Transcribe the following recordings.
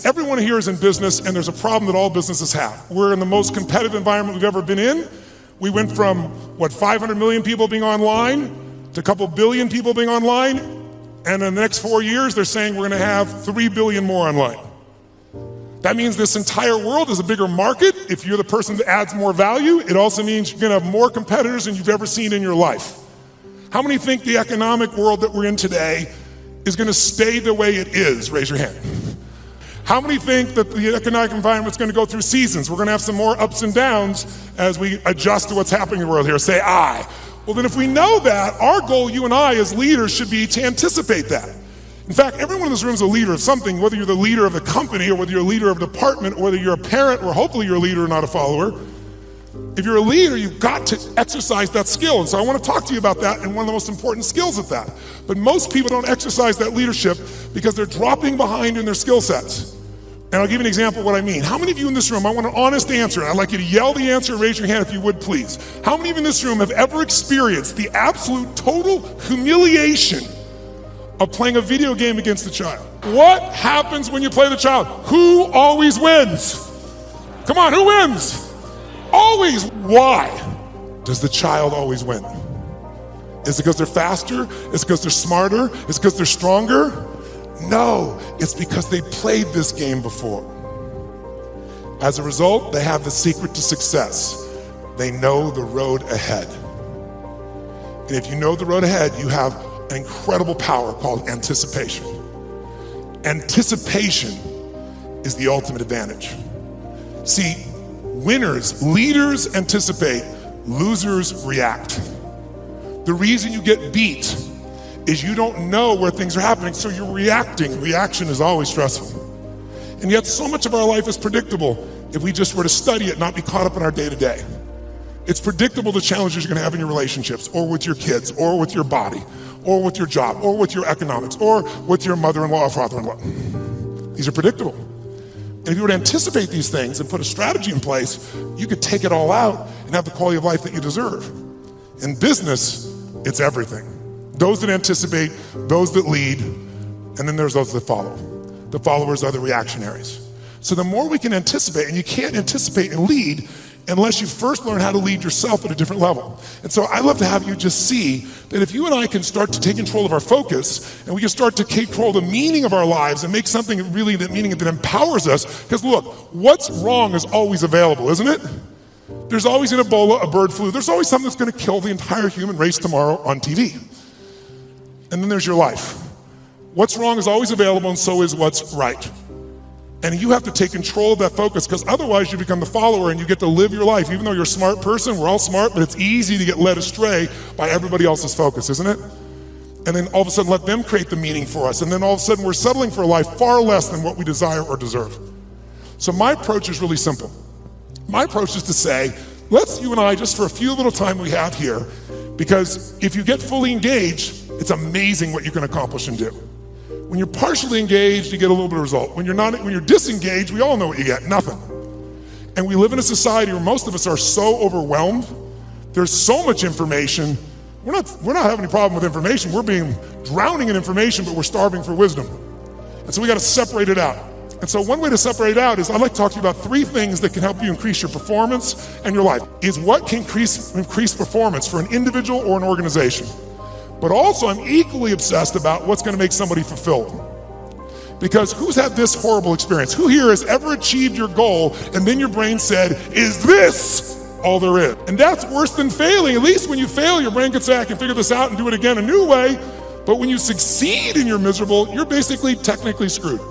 Everyone here is in business, and there's a problem that all businesses have. We're in the most competitive environment we've ever been in. We went from, 500 million people being online to a couple billion people being online, and in the next 4 years, they're saying we're gonna have 3 billion more online. That means this entire world is a bigger market. If you're the person that adds more value, it also means you're gonna have more competitors than you've ever seen in your life. How many think the economic world that we're in today is gonna stay the way it is? Raise your hand. How many think that the economic environment's gonna go through seasons? We're gonna have some more ups and downs as we adjust to what's happening in the world here. Say aye. Well then if we know that, our goal, you and I as leaders, should be to anticipate that. In fact, everyone in this room is a leader of something, whether you're the leader of a company or whether you're a leader of a department, or whether you're a parent or hopefully you're a leader and not a follower. If you're a leader, you've got to exercise that skill. And so I want to talk to you about that and one of the most important skills at that. But most people don't exercise that leadership because they're dropping behind in their skill sets. And I'll give you an example of what I mean. How many of you in this room, I want an honest answer. I'd like you to yell the answer and raise your hand if you would, please. How many of you in this room have ever experienced the absolute total humiliation of playing a video game against a child? What happens when you play the child? Who always wins? Come on, who wins? Always. Why does the child always win? Is it because they're faster? Is it because they're smarter? Is it because they're stronger? No, it's because they played this game before. As a result, they have the secret to success. They know the road ahead. And if you know the road ahead, you have an incredible power called anticipation. Anticipation is the ultimate advantage. See, winners, leaders anticipate, losers react. The reason you get beat is you don't know where things are happening, so you're reacting. Reaction is always stressful. And yet so much of our life is predictable if we just were to study it, not be caught up in our day-to-day. It's predictable the challenges you're gonna have in your relationships, or with your kids, or with your body, or with your job, or with your economics, or with your mother-in-law or father-in-law. These are predictable. And if you were to anticipate these things and put a strategy in place, you could take it all out and have the quality of life that you deserve. In business, it's everything. Those that anticipate, those that lead, and then there's those that follow. The followers are the reactionaries. So the more we can anticipate, and you can't anticipate and lead unless you first learn how to lead yourself at a different level. And so I love to have you just see that if you and I can start to take control of our focus, and we can start to control the meaning of our lives and make something really that meaning that empowers us, because look, what's wrong is always available, isn't it? There's always an Ebola, a bird flu, there's always something that's gonna kill the entire human race tomorrow on TV. And then there's your life. What's wrong is always available, and so is what's right. And you have to take control of that focus, because otherwise you become the follower and you get to live your life. Even though you're a smart person, we're all smart, but it's easy to get led astray by everybody else's focus, isn't it? And then all of a sudden let them create the meaning for us. And then all of a sudden we're settling for a life far less than what we desire or deserve. So my approach is really simple. My approach is to say, let's you and I, just for a few little time we have here, because if you get fully engaged, it's amazing what you can accomplish and do. When you're partially engaged, you get a little bit of result. When you're disengaged, we all know what you get, nothing. And we live in a society where most of us are so overwhelmed. There's so much information. We're not having any problem with information. We're being drowning in information, but we're starving for wisdom. And so we gotta separate it out. And so one way to separate it out is I'd like to talk to you about 3 things that can help you increase your performance and your life. Is what can increase performance for an individual or an organization. But also I'm equally obsessed about what's gonna make somebody fulfilled. Because who's had this horrible experience? Who here has ever achieved your goal and then your brain said, is this all there is? And that's worse than failing. At least when you fail, your brain gets say, I can figure this out and do it again a new way. But when you succeed and you're miserable, you're basically technically screwed.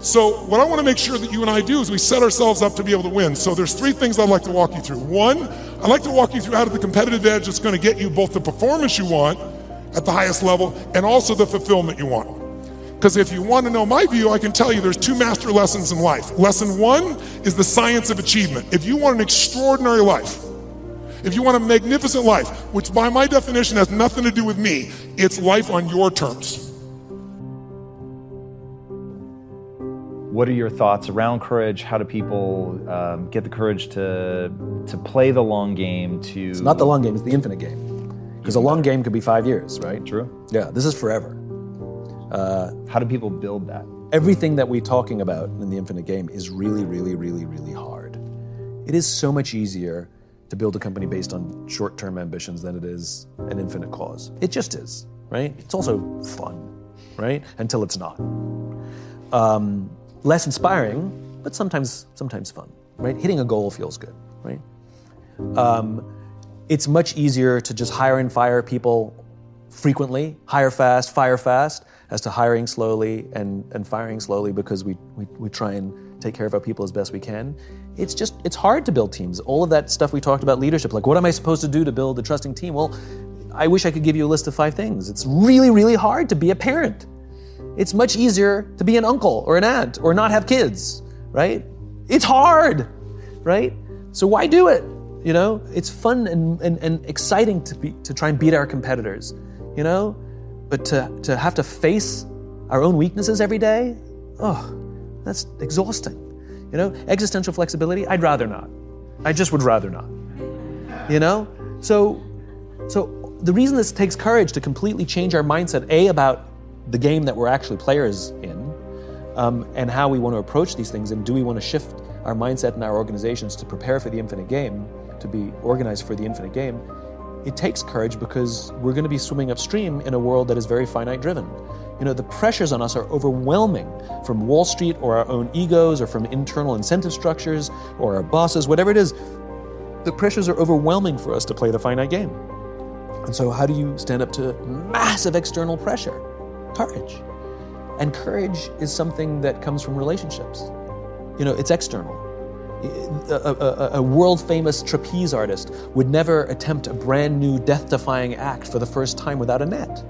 So what I want to make sure that you and I do is we set ourselves up to be able to win. So there's 3 things I'd like to walk you through. 1, I'd like to walk you through how to the competitive edge that's going to get you both the performance you want at the highest level and also the fulfillment you want. Because if you want to know my view, I can tell you there's 2 master lessons in life. Lesson 1 is the science of achievement. If you want an extraordinary life, if you want a magnificent life, which by my definition has nothing to do with me, it's life on your terms. What are your thoughts around courage? How do people get the courage to play the long game? It's not the long game, it's the infinite game. Because a long game could be 5 years, right? True. Yeah, this is forever. How do people build that? Everything that we're talking about in the infinite game is really, really, really, really hard. It is so much easier to build a company based on short-term ambitions than it is an infinite cause. It just is, right? It's also fun, right? Until it's not. Less inspiring, but sometimes fun, right? Hitting a goal feels good, right? It's much easier to just hire and fire people frequently, hire fast, fire fast, as to hiring slowly and firing slowly because we try and take care of our people as best we can. It's hard to build teams. All of that stuff we talked about leadership, like what am I supposed to do to build a trusting team? Well, I wish I could give you a list of 5 things. It's really, really hard to be a parent. It's much easier to be an uncle or an aunt or not have kids, right? It's hard, right? So why do it? You know, it's fun and exciting to try and beat our competitors, you know? But to have to face our own weaknesses every day, that's exhausting. You know, existential flexibility, I'd rather not. I just would rather not. You know? So the reason this takes courage to completely change our mindset, about the game that we're actually players in, and how we want to approach these things, and do we want to shift our mindset and our organizations to prepare for the infinite game, to be organized for the infinite game, it takes courage because we're going to be swimming upstream in a world that is very finite driven. You know, the pressures on us are overwhelming from Wall Street or our own egos or from internal incentive structures or our bosses, whatever it is. The pressures are overwhelming for us to play the finite game. And so how do you stand up to massive external pressure? Courage. And courage is something that comes from relationships. You know, it's external. A world-famous trapeze artist would never attempt a brand new death-defying act for the first time without a net.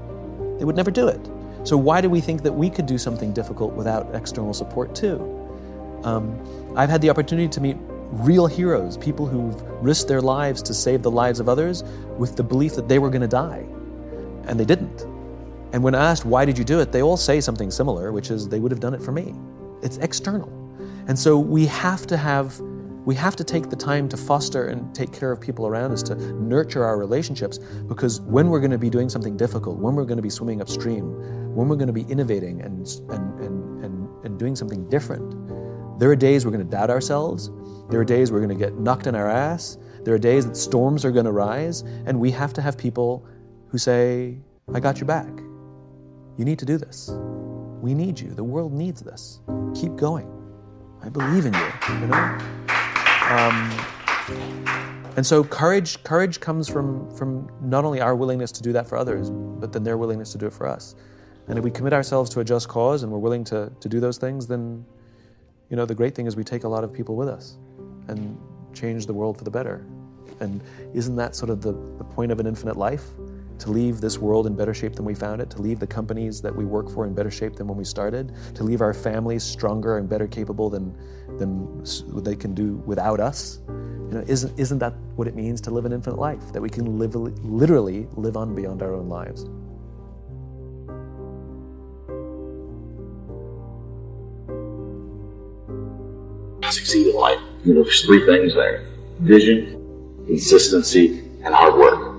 They would never do it. So why do we think that we could do something difficult without external support too? I've had the opportunity to meet real heroes, people who've risked their lives to save the lives of others with the belief that they were going to die, and they didn't. And when asked, why did you do it? They all say something similar, which is they would have done it for me. It's external. And so we have to take the time to foster and take care of people around us, to nurture our relationships, because when we're going to be doing something difficult, when we're going to be swimming upstream, when we're going to be innovating and doing something different, there are days we're going to doubt ourselves. There are days we're going to get knocked in our ass. There are days that storms are going to rise, and we have to have people who say, I got your back. You need to do this. We need you. The world needs this. Keep going. I believe in you, you know? And so courage comes from not only our willingness to do that for others, but then their willingness to do it for us. And if we commit ourselves to a just cause and we're willing to do those things, then, you know, the great thing is we take a lot of people with us and change the world for the better. And isn't that sort of the point of an infinite life? To leave this world in better shape than we found it, to leave the companies that we work for in better shape than when we started, to leave our families stronger and better capable than they can do without us. You know, isn't that what it means to live an infinite life? That we can literally live on beyond our own lives. Succeed in life. You know, there's 3 things there: vision, consistency, and hard work.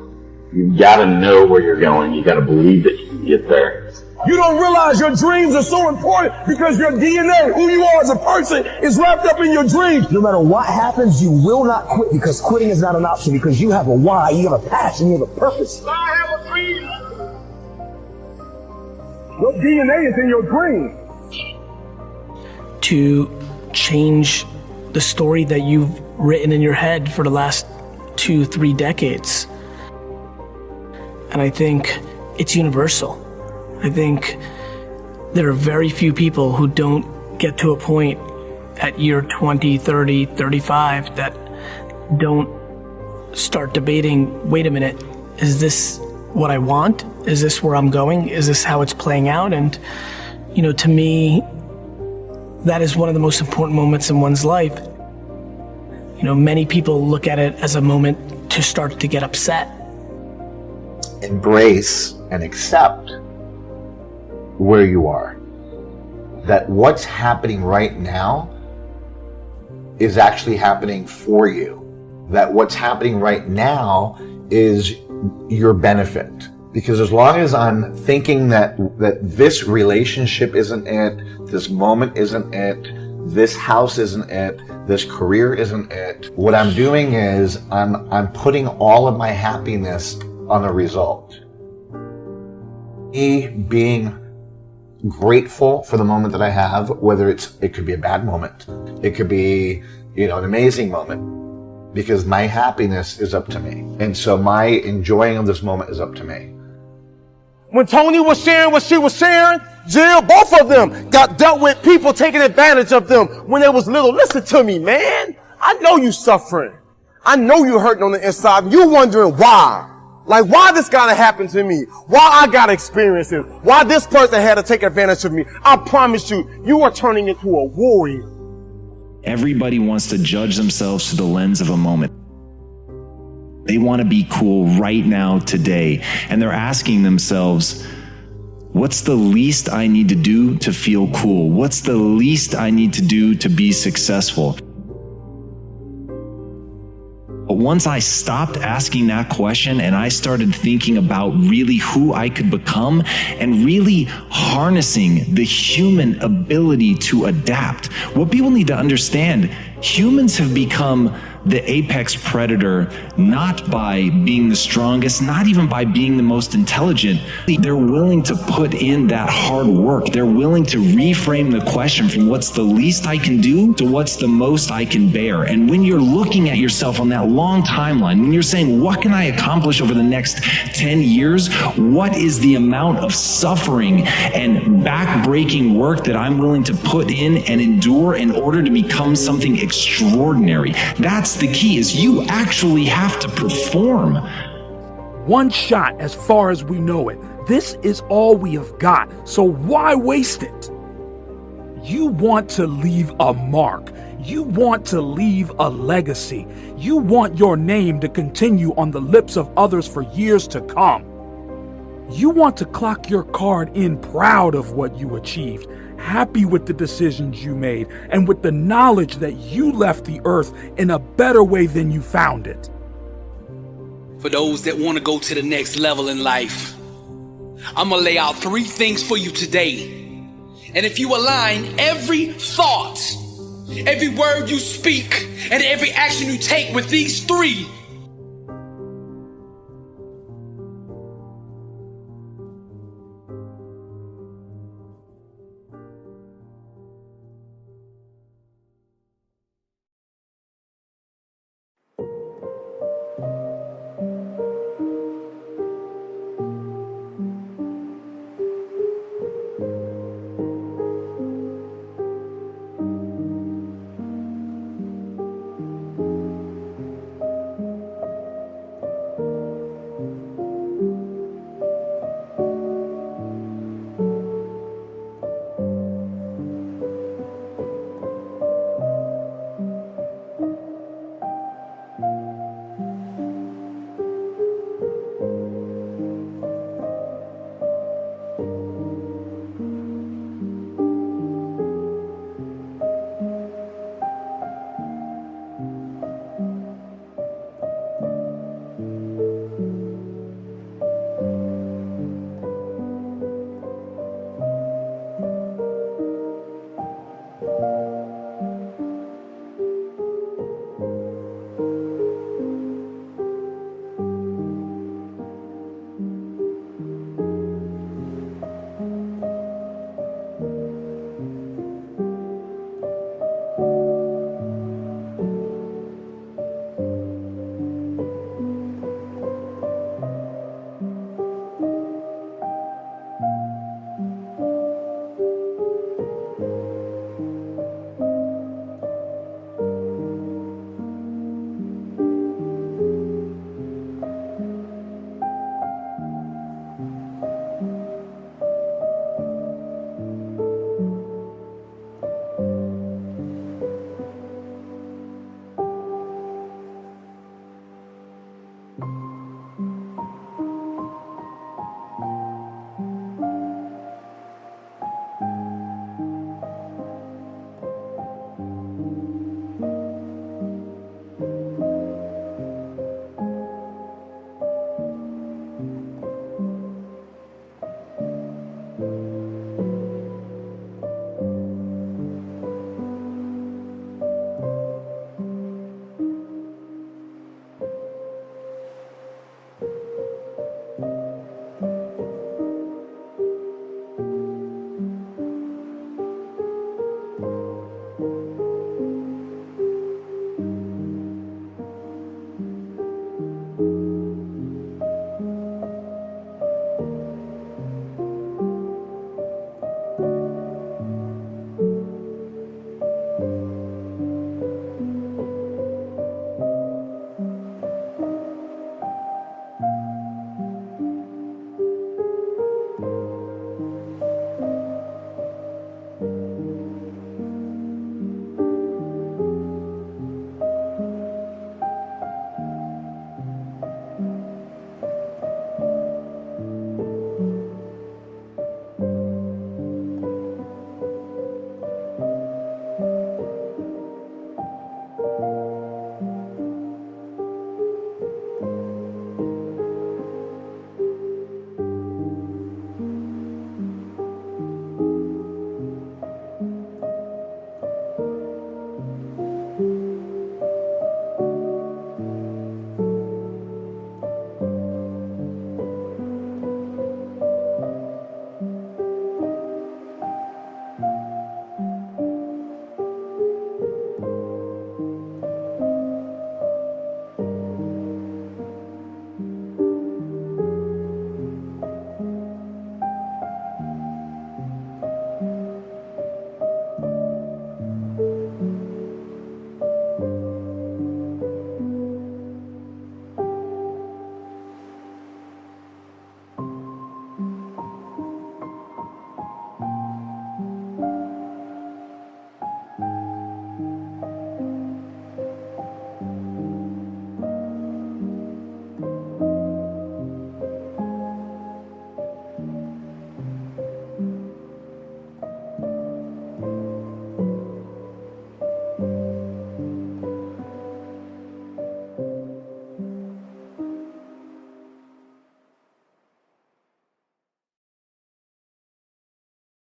You gotta know where you're going. You gotta believe that you can get there. You don't realize your dreams are so important because your DNA, who you are as a person, is wrapped up in your dreams. No matter what happens, you will not quit, because quitting is not an option, because you have a why, you have a passion, you have a purpose. I have a dream. Your DNA is in your dream. To change the story that you've written in your head for the last 2-3 decades. And I think it's universal. I think there are very few people who don't get to a point at year 20, 30, 35 that don't start debating, wait a minute, is this what I want? Is this where I'm going? Is this how it's playing out? And, you know, to me, that is one of the most important moments in one's life. You know, many people look at it as a moment to start to get upset. Embrace and accept where you are. That what's happening right now is actually happening for you. That what's happening right now is your benefit. Because as long as I'm thinking that this relationship isn't it, this moment isn't it, this house isn't it, this career isn't it, what I'm doing is I'm putting all of my happiness on the result. Me being grateful for the moment that I have, whether it could be a bad moment, it could be, an amazing moment, because my happiness is up to me. And so my enjoying of this moment is up to me. When Tony was sharing what she was sharing, Jill, both of them got dealt with people taking advantage of them when they was little. Listen to me, man. I know you suffering. I know you hurting on the inside. You wondering why. Like, why this gotta happen to me? Why I gotta experience it? Why this person had to take advantage of me? I promise you, you are turning into a warrior. Everybody wants to judge themselves through the lens of a moment. They want to be cool right now, today. And they're asking themselves, what's the least I need to do to feel cool? What's the least I need to do to be successful? But once I stopped asking that question and I started thinking about really who I could become and really harnessing the human ability to adapt, what people need to understand, humans have become the apex predator, not by being the strongest, not even by being the most intelligent. They're willing to put in that hard work. They're willing to reframe the question from what's the least I can do to what's the most I can bear. And when you're looking at yourself on that long timeline, when you're saying, what can I accomplish over the next 10 years? What is the amount of suffering and back-breaking work that I'm willing to put in and endure in order to become something extraordinary? That's the key, is you actually have to perform. One shot as far as we know it. This is all we have got, so why waste it? You want to leave a mark. You want to leave a legacy. You want your name to continue on the lips of others for years to come. You want to clock your card in proud of what you achieved, happy with the decisions you made, and with the knowledge that you left the earth in a better way than you found it. For those that want to go to the next level in life, I'm going to lay out 3 things for you today. And if you align every thought, every word you speak, and every action you take with these 3,